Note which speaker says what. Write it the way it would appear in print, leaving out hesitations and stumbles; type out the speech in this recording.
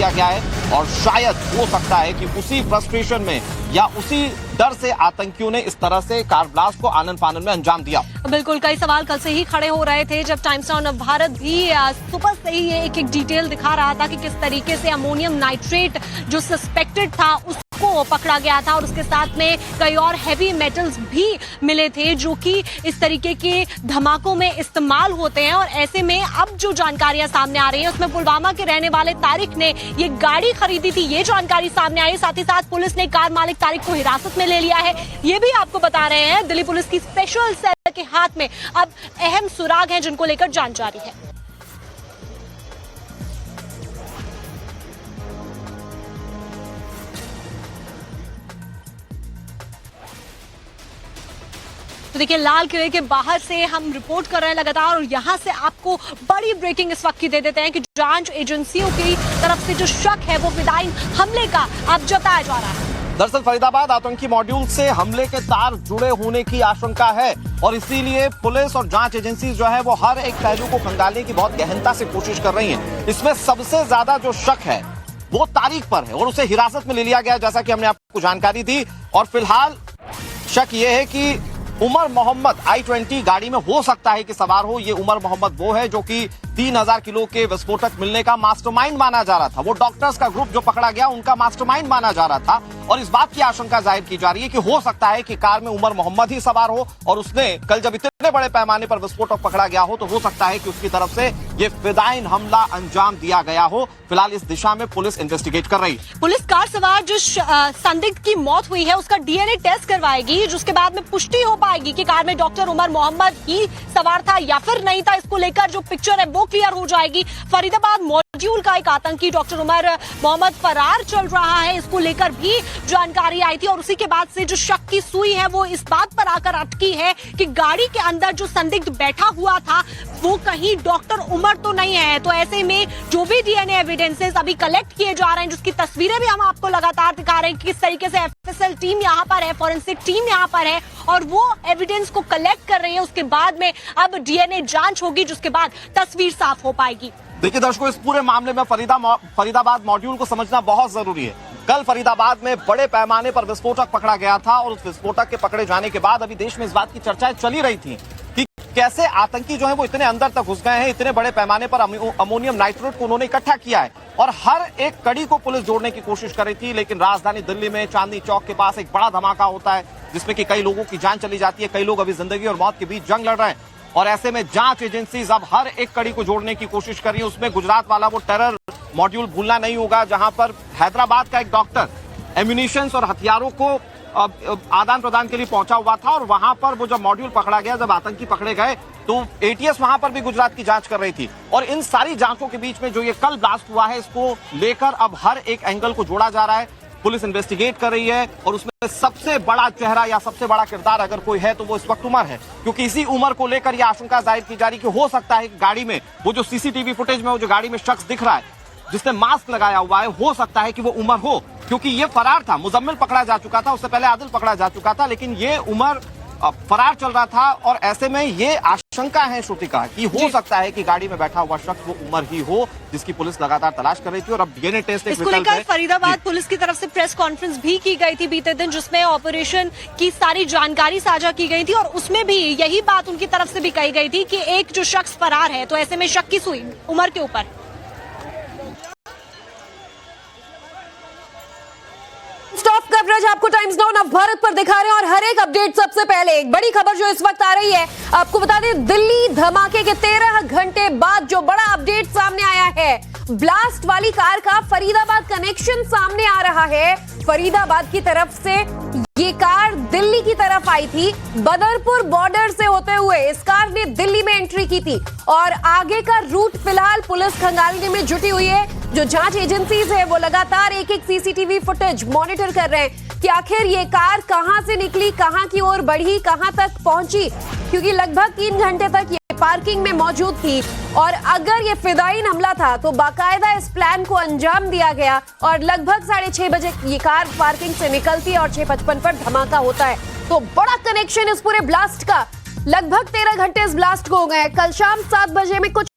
Speaker 1: दिया गया है और शायद हो सकता है कि उसी फ्रस्ट्रेशन में या उसी डर से आतंकियों ने इस तरह से कार ब्लास्ट को आनन फानन में अंजाम दिया।
Speaker 2: बिल्कुल, कई सवाल कल से ही खड़े हो रहे थे जब टाइम्स नाउ नवभारत भी सुबह से ही ये एक डिटेल दिखा रहा था कि किस तरीके से अमोनियम नाइट्रेट जो सस्पेक्टेड था उसको पकड़ा गया था और उसके साथ में कई और हैवी मेटल्स भी मिले थे जो कि इस तरीके के धमाकों में इस्तेमाल होते हैं। और ऐसे में अब जो जानकारियां सामने आ रही है उसमें पुलवामा के रहने वाले तारिक ने ये गाड़ी खरीदी थी, ये जानकारी सामने आई। साथ ही साथ पुलिस ने कार मालिक तारिक को हिरासत में ले लिया है, ये भी आपको बता रहे हैं। दिल्ली पुलिस की स्पेशल सेल के हाथ में अब अहम सुराग हैं जिनको लेकर जांच जारी है। तो देखिए, लाल किले के बाहर से हम रिपोर्ट कर रहे हैं लगातार और यहां से आपको बड़ी ब्रेकिंग इस वक्त की दे देते हैं कि जांच एजेंसियों की तरफ से जो शक है वो फिदायीन हमले का अब जताया जा रहा है।
Speaker 1: दरअसल फरीदाबाद आतंकी मॉड्यूल से हमले के तार जुड़े होने की आशंका है और इसीलिए पुलिस और जांच एजेंसी जो है वो हर एक पहलू को खंगालने की बहुत गहनता से कोशिश कर रही हैं। इसमें सबसे ज्यादा जो शक है वो तारिक पर है और उसे हिरासत में ले लिया गया, जैसा कि हमने आपको जानकारी दी। और फिलहाल शक ये है कि उमर मोहम्मद I-20 गाड़ी में हो सकता है कि सवार हो। ये उमर मोहम्मद वो है जो कि 3000 किलो के विस्फोटक मिलने का मास्टरमाइंड माना जा रहा था। वो डॉक्टर्स का ग्रुप जो पकड़ा गया उनका मास्टरमाइंड माना जा रहा था और इस बात की आशंका जाहिर की जा रही है कि हो सकता है कि कार में उमर मोहम्मद ही सवार हो और उसने कल जब इतने बड़े पैमाने पर विस्फोटक पकड़ा गया हो तो हो सकता है कि उसकी तरफ से ये फिदायीन हमला अंजाम दिया गया हो। फिलहाल इस दिशा में पुलिस इन्वेस्टिगेट कर रही है।
Speaker 2: पुलिस कार सवार जो संदिग्ध की मौत हुई है उसका डीएनए टेस्ट करवाएगी, जिसके बाद में पुष्टि हो पाएगी कि कार में डॉक्टर उमर मोहम्मद ही सवार था या फिर नहीं था। इसको लेकर जो पिक्चर है वो क्लियर हो जाएगी। फरीदाबाद मॉड्यूल का एक आतंकी डॉक्टर उमर मोहम्मद फरार चल रहा है, इसको लेकर भी जानकारी आई थी और उसी के बाद से जो शक की सुई है वो इस बात पर आकर अटकी है कि गाड़ी के अंदर जो संदिग्ध बैठा हुआ था वो कहीं डॉक्टर उमर तो नहीं है। तो ऐसे में जो भी डीएनए एविडेंसेस अभी कलेक्ट किए जा रहे हैं, जिसकी तस्वीरें भी हम आपको लगातार दिखा रहे हैं कि किस तरीके से एफएसएल टीम यहाँ पर है, फॉरेंसिक टीम यहाँ पर है और वो एविडेंस को कलेक्ट कर रही है। उसके बाद में अब डीएनए जांच होगी, जिसके बाद तस्वीर साफ हो पाएगी।
Speaker 1: देखिए दर्शकों, इस पूरे मामले में फरीदाबाद मॉड्यूल को समझना बहुत जरूरी है। कल फरीदाबाद में बड़े पैमाने पर विस्फोटक पकड़ा गया था और उस विस्फोटक के पकड़े जाने के बाद अभी देश में इस बात की चर्चाएं चली रही थी कि कैसे आतंकी जो है वो इतने अंदर तक घुस गए हैं, इतने बड़े पैमाने पर अमोनियम नाइट्रेट को उन्होंने इकट्ठा किया है और हर एक कड़ी को पुलिस जोड़ने की कोशिश कर रही थी। लेकिन राजधानी दिल्ली में चांदनी चौक के पास एक बड़ा धमाका होता है जिसमें कि कई लोगों की जान चली जाती है, कई लोग अभी जिंदगी और मौत के बीच जंग लड़ रहे हैं और ऐसे में जांच एजेंसीज अब हर एक कड़ी को जोड़ने की कोशिश कर रही है। उसमें गुजरात वाला वो टेरर मॉड्यूल भूलना नहीं होगा जहां पर हैदराबाद का एक डॉक्टर एम्यूनिशंस और हथियारों को आदान प्रदान के लिए पहुंचा हुआ था और वहां पर वो जब मॉड्यूल पकड़ा गया, जब आतंकी पकड़े गए तो एटीएस वहां पर भी गुजरात की जांच कर रही थी। और इन सारी जांचों के बीच में जो ये कल ब्लास्ट हुआ है इसको लेकर अब हर एक एंगल को जोड़ा जा रहा है। पुलिस इन्वेस्टिगेट कर रही है और उसमें सबसे बड़ा चेहरा या सबसे बड़ा किरदार अगर कोई है तो वो इस वक्त उमर है, क्योंकि इसी उमर को लेकर यह आशंका जाहिर की जा रही कि हो सकता है कि गाड़ी में वो जो सीसीटीवी फुटेज में वो जो गाड़ी में शख्स दिख रहा है जिसने मास्क लगाया हुआ है, हो सकता है कि वो उमर हो, क्योंकि ये फरार था। मुजम्मिल पकड़ा जा चुका था, उससे पहले आदिल पकड़ा जा चुका था, लेकिन ये उमर फरार चल रहा था और ऐसे में ये आशंका है श्रुतिका कि हो सकता है कि गाड़ी में बैठा हुआ शख्स वो उमर ही हो, जिसकी पुलिस लगातार तलाश कर रही थी। और अब डीएनए टेस्ट
Speaker 2: इसको लेकर फरीदाबाद पुलिस की तरफ से प्रेस कॉन्फ्रेंस भी की गई थी बीते दिन, जिसमें ऑपरेशन की सारी जानकारी साझा की गई थी और उसमें भी यही बात उनकी तरफ से भी कही गई थी कि एक जो शख्स फरार है, तो ऐसे में शक की सुई उमर के ऊपर।
Speaker 3: स्टॉप कवरेज आपको टाइम्स नाउ नवभारत पर दिखा रहे हैं और हर एक अपडेट सबसे पहले एक बड़ी खबर जो इस वक्त आ रही है आपको बता दें, दिल्ली धमाके के 13 घंटे बाद जो बड़ा अपडेट सामने आया है, ब्लास्ट वाली कार का फरीदाबाद कनेक्शन सामने आ रहा है। फरीदाबाद की तरफ से ये कार दिल्ली की तरफ आई थी, बदरपुर बॉर्डर से होते हुए इस कार ने दिल्ली में एंट्री की थी और आगे का रूट फिलहाल पुलिस खंगालने में जुटी हुई है। जो जांच एजेंसीज है वो लगातार एक एक सीसीटीवी फुटेज मॉनिटर कर रहे हैं कि आखिर ये कार कहां से निकली, कहां की ओर बढ़ी, कहां तक पहुंची, क्योंकि लगभग 3 घंटे तक ये पार्किंग में मौजूद थी और अगर ये फिदायीन हमला था तो बाकायदा इस प्लान को अंजाम दिया गया और लगभग 6:30 बजे ये कार पार्किंग से निकलती है और 6:55 पर धमाका होता है। तो बड़ा कनेक्शन इस पूरे ब्लास्ट का, लगभग 13 घंटे इस ब्लास्ट को हो गए। कल शाम 7 बजे में कुछ